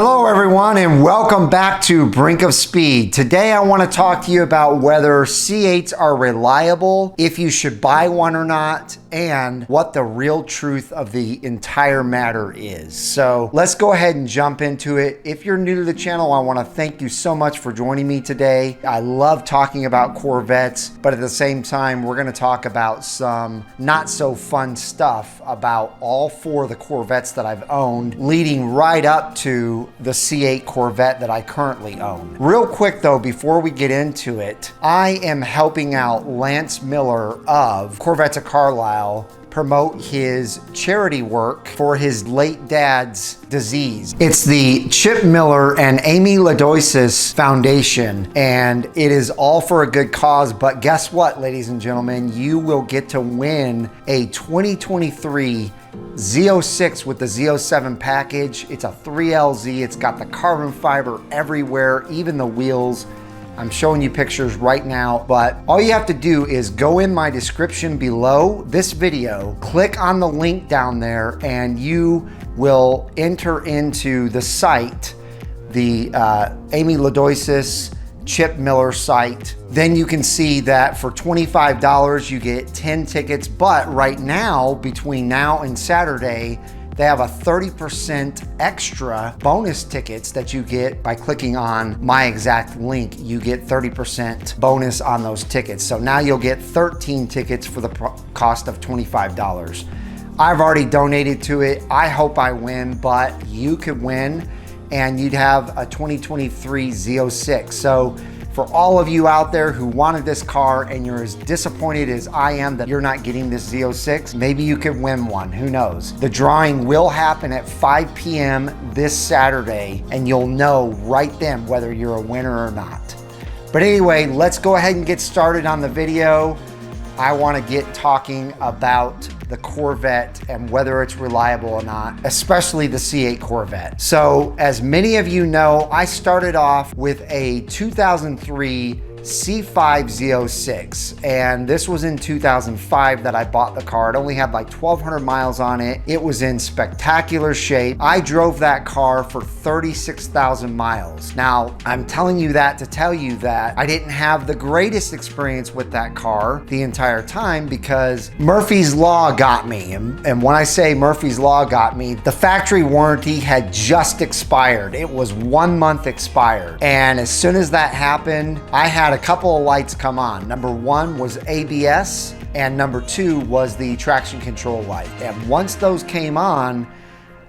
Hello everyone and welcome back to Brink of Speed. Today I want to talk to you about whether C8s are reliable, if you should buy one or not, and what the real truth of the entire matter is. So let's go ahead and jump into it. If you're new to the channel, I want to thank you so much for joining me today. I love talking about Corvettes, but at the same time, we're going to talk about some not so fun stuff about all four of the Corvettes that I've owned, leading right up to the C8 Corvette that I currently own. Real quick though, before we get into it, I am helping out Lance Miller of Corvettes of Carlisle promote his charity work for his late dad's disease. It's the Chip Miller and Amy Ladoisis Foundation, and it is all for a good cause. But guess what, ladies and gentlemen, you will get to win a 2023 Z06 with the Z07 package. It's a 3LZ. It's got the carbon fiber everywhere, even the wheels. I'm showing you pictures right now, but all you have to do is go in my description below this video, click on the link down there, and you will enter into the site, the Amy Ladoisis Chip Miller site. Then you can see that for $25, you get 10 tickets, but right now, between now and Saturday, they have a 30% extra bonus tickets that you get by clicking on my exact link. You get 30% bonus on those tickets. So now you'll get 13 tickets for the cost of $25. I've already donated to it. I hope I win, but you could win and you'd have a 2023 Z06. So for all of you out there who wanted this car and you're as disappointed as I am that you're not getting this Z06, maybe you could win one, who knows? The drawing will happen at 5 p.m. this Saturday, and you'll know right then whether you're a winner or not. But anyway, let's go ahead and get started on the video. I want to get talking about the Corvette and whether it's reliable or not, especially the C8 Corvette. So as many of you know, I started off with a 2003 C5 Z06, and this was in 2005 that I bought the car. It only had like 1,200 miles on it. It was in spectacular shape. I drove that car for 36,000 miles. Now, I'm telling you that to tell you that I didn't have the greatest experience with that car the entire time because Murphy's Law got me. And when I say Murphy's Law got me, the factory warranty had just expired. It was 1 month expired. And as soon as that happened, I had a couple of lights come on. Number one was ABS, and number two was the traction control light. And once those came on,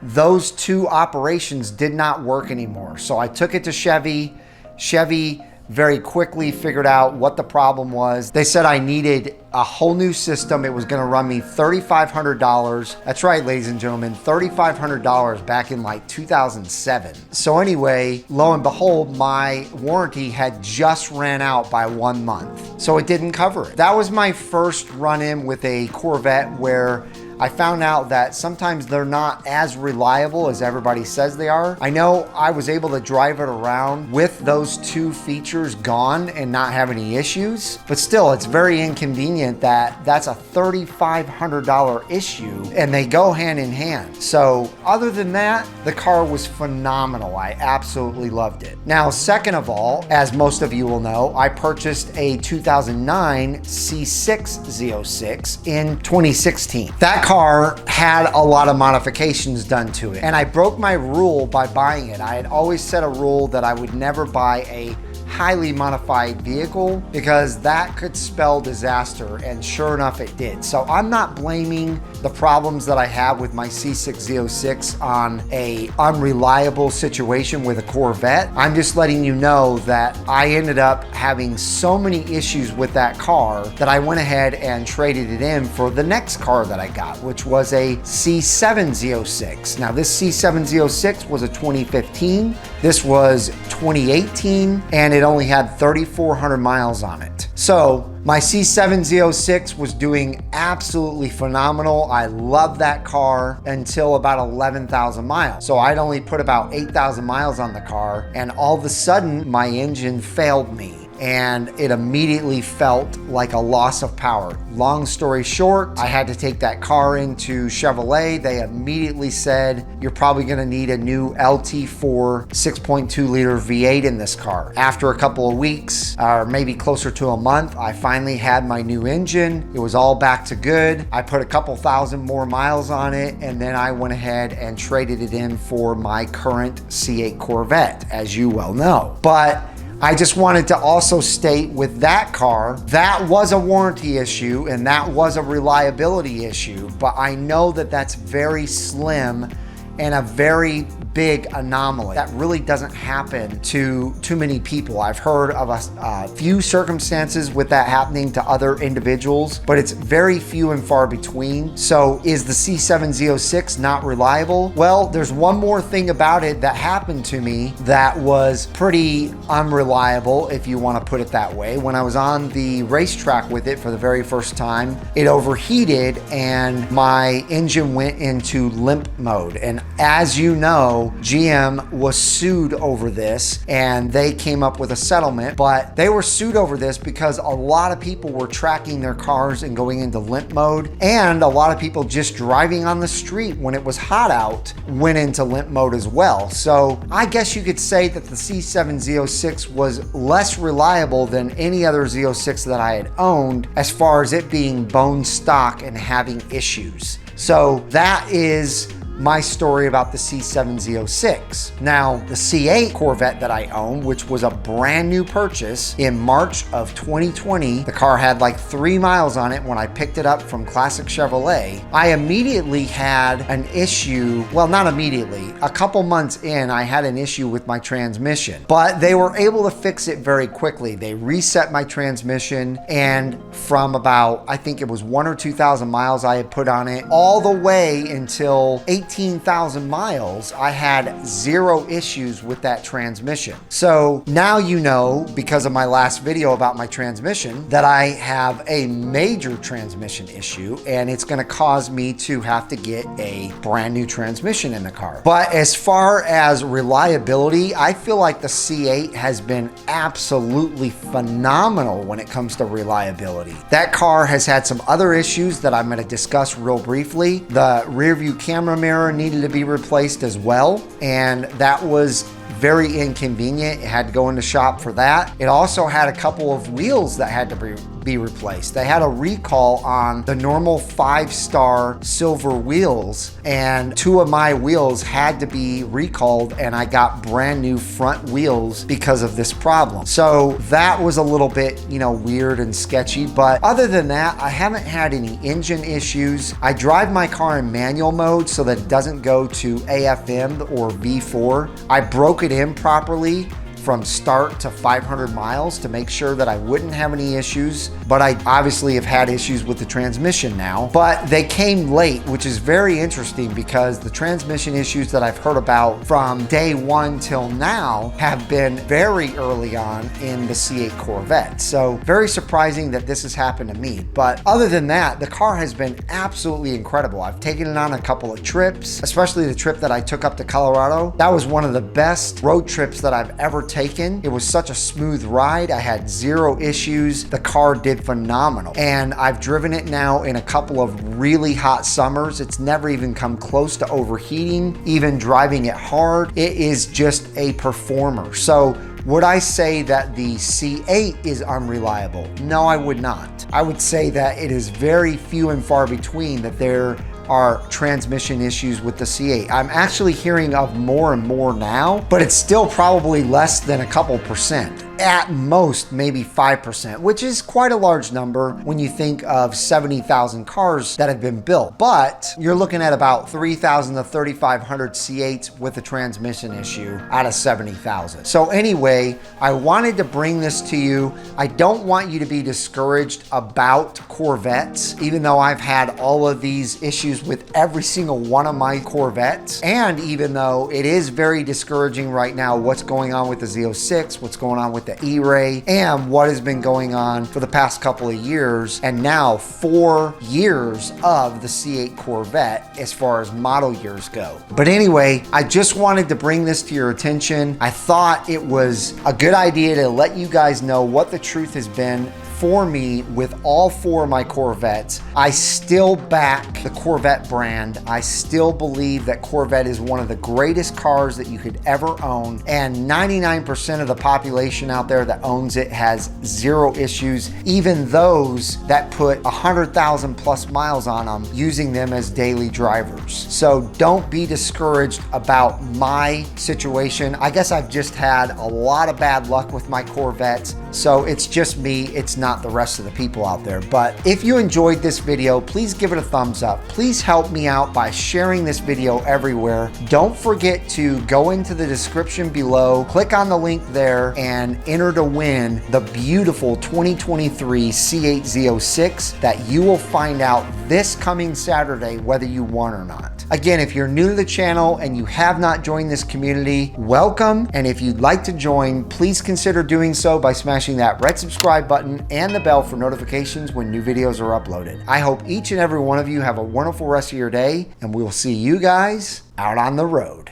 those two operations did not work anymore. So I took it to Chevy. Chevy very quickly figured out what the problem was. They said I needed a whole new system. It was gonna run me $3,500. That's right, ladies and gentlemen, $3,500 back in like 2007. So anyway, lo and behold, my warranty had just ran out by 1 month. So it didn't cover it. That was my first run-in with a Corvette where I found out that sometimes they're not as reliable as everybody says they are. I know I was able to drive it around with those two features gone and not have any issues, but still it's very inconvenient that that's a $3,500 issue and they go hand in hand. So other than that, the car was phenomenal. I absolutely loved it. Now, second of all, as most of you will know, I purchased a 2009 C6 Z06 in 2016. That car had a lot of modifications done to it, and I broke my rule by buying it. I had always set a rule that I would never buy a highly modified vehicle because that could spell disaster, and sure enough it did. So I'm not blaming the problems that I have with my C6 Z06 on a unreliable situation with a Corvette. I'm just letting you know that I ended up having so many issues with that car that I went ahead and traded it in for the next car that I got, which was a C7 Z06. Now this C7 Z06 was a 2015. This was 2018, and it only had 3,400 miles on it. So my C7 Z06 was doing absolutely phenomenal. I loved that car until about 11,000 miles. So I'd only put about 8,000 miles on the car, and all of a sudden my engine failed me. and it immediately felt like a loss of power. Long story short, I had to take that car into Chevrolet. They immediately said, you're probably gonna need a new LT4 6.2 liter V8 in this car. After a couple of weeks, or maybe closer to a month, I finally had my new engine. It was all back to good. I put a couple thousand more miles on it, and then I went ahead and traded it in for my current C8 Corvette, as you well know. But I just wanted to also state with that car, that was a warranty issue and that was a reliability issue, but I know that that's very slim and a very big anomaly. That really doesn't happen to too many people. I've heard of a few circumstances with that happening to other individuals, but it's very few and far between. So is the C7 Z06 not reliable? Well, there's one more thing about it that happened to me that was pretty unreliable, if you want to put it that way. When I was on the racetrack with it for the very first time, it overheated and my engine went into limp mode. And as you know, GM was sued over this and they came up with a settlement, but they were sued over this because a lot of people were tracking their cars and going into limp mode, and a lot of people just driving on the street when it was hot out went into limp mode as well. So I guess you could say that the C7 Z06 was less reliable than any other Z06 that I had owned as far as it being bone stock and having issues. So that is my story about the C7 Z06. Now, the C8 Corvette that I own, which was a brand new purchase in March of 2020, the car had like 3 miles on it when I picked it up from Classic Chevrolet. I immediately had an issue, well, not immediately, a couple months in, I had an issue with my transmission, but they were able to fix it very quickly. They reset my transmission, and from about, I think it was 1,000 or 2,000 miles I had put on it, all the way until 18,000 miles, I had 0 issues with that transmission. So now you know, because of my last video about my transmission, that I have a major transmission issue, and it's gonna cause me to have to get a brand new transmission in the car. But as far as reliability, I feel like the C8 has been absolutely phenomenal when it comes to reliability. That car has had some other issues that I'm gonna discuss real briefly. The rear view camera mirror needed to be replaced as well, and that was very inconvenient. It had to go into shop for that. It also had a couple of wheels that had to be replaced. They had a recall on the normal 5-star silver wheels, and 2 of my wheels had to be recalled, and I got brand new front wheels because of this problem. So that was a little bit, weird and sketchy, but other than that, I haven't had any engine issues. I drive my car in manual mode so that it doesn't go to AFM or V4. I broke it in properly from start to 500 miles to make sure that I wouldn't have any issues, but I obviously have had issues with the transmission now, but they came late, which is very interesting because the transmission issues that I've heard about from day 1 till now have been very early on in the C8 Corvette. So very surprising that this has happened to me. But other than that, the car has been absolutely incredible. I've taken it on a couple of trips, especially the trip that I took up to Colorado. That was one of the best road trips that I've ever taken. It was such a smooth ride. I had 0 issues. The car did phenomenal. And I've driven it now in a couple of really hot summers. It's never even come close to overheating, even driving it hard. It is just a performer. So would I say that the C8 is unreliable? No, I would not. I would say that it is very few and far between that there are transmission issues with the C8. I'm actually hearing of more and more now, but it's still probably less than a couple percent. At most, maybe 5%, which is quite a large number when you think of 70,000 cars that have been built. But you're looking at about 3,000 to 3,500 C8s with a transmission issue out of 70,000. So anyway, I wanted to bring this to you. I don't want you to be discouraged about Corvettes, even though I've had all of these issues with every single one of my Corvettes. And even though it is very discouraging right now, what's going on with the Z06, what's going on with with the E-Ray and what has been going on for the past couple of years, and now 4 years of the C8 Corvette as far as model years go. But anyway, I just wanted to bring this to your attention. I thought it was a good idea to let you guys know what the truth has been for me with all 4 of my Corvettes. I still back the Corvette brand. I still believe that Corvette is one of the greatest cars that you could ever own, and 99% of the population out there that owns it has 0 issues, even those that put 100,000 plus miles on them using them as daily drivers. So don't be discouraged about my situation. I guess I've just had a lot of bad luck with my Corvettes, so it's just me, it's not the rest of the people out there. But if you enjoyed this video, please give it a thumbs up. Please help me out by sharing this video everywhere. Don't forget to go into the description below, click on the link there, and enter to win the beautiful 2023 C8 Z06 that you will find out this coming Saturday whether you won or not. Again, if you're new to the channel and you have not joined this community, welcome. And if you'd like to join, please consider doing so by smashing that red subscribe button and the bell for notifications when new videos are uploaded. I hope each and every one of you have a wonderful rest of your day, and we'll see you guys out on the road.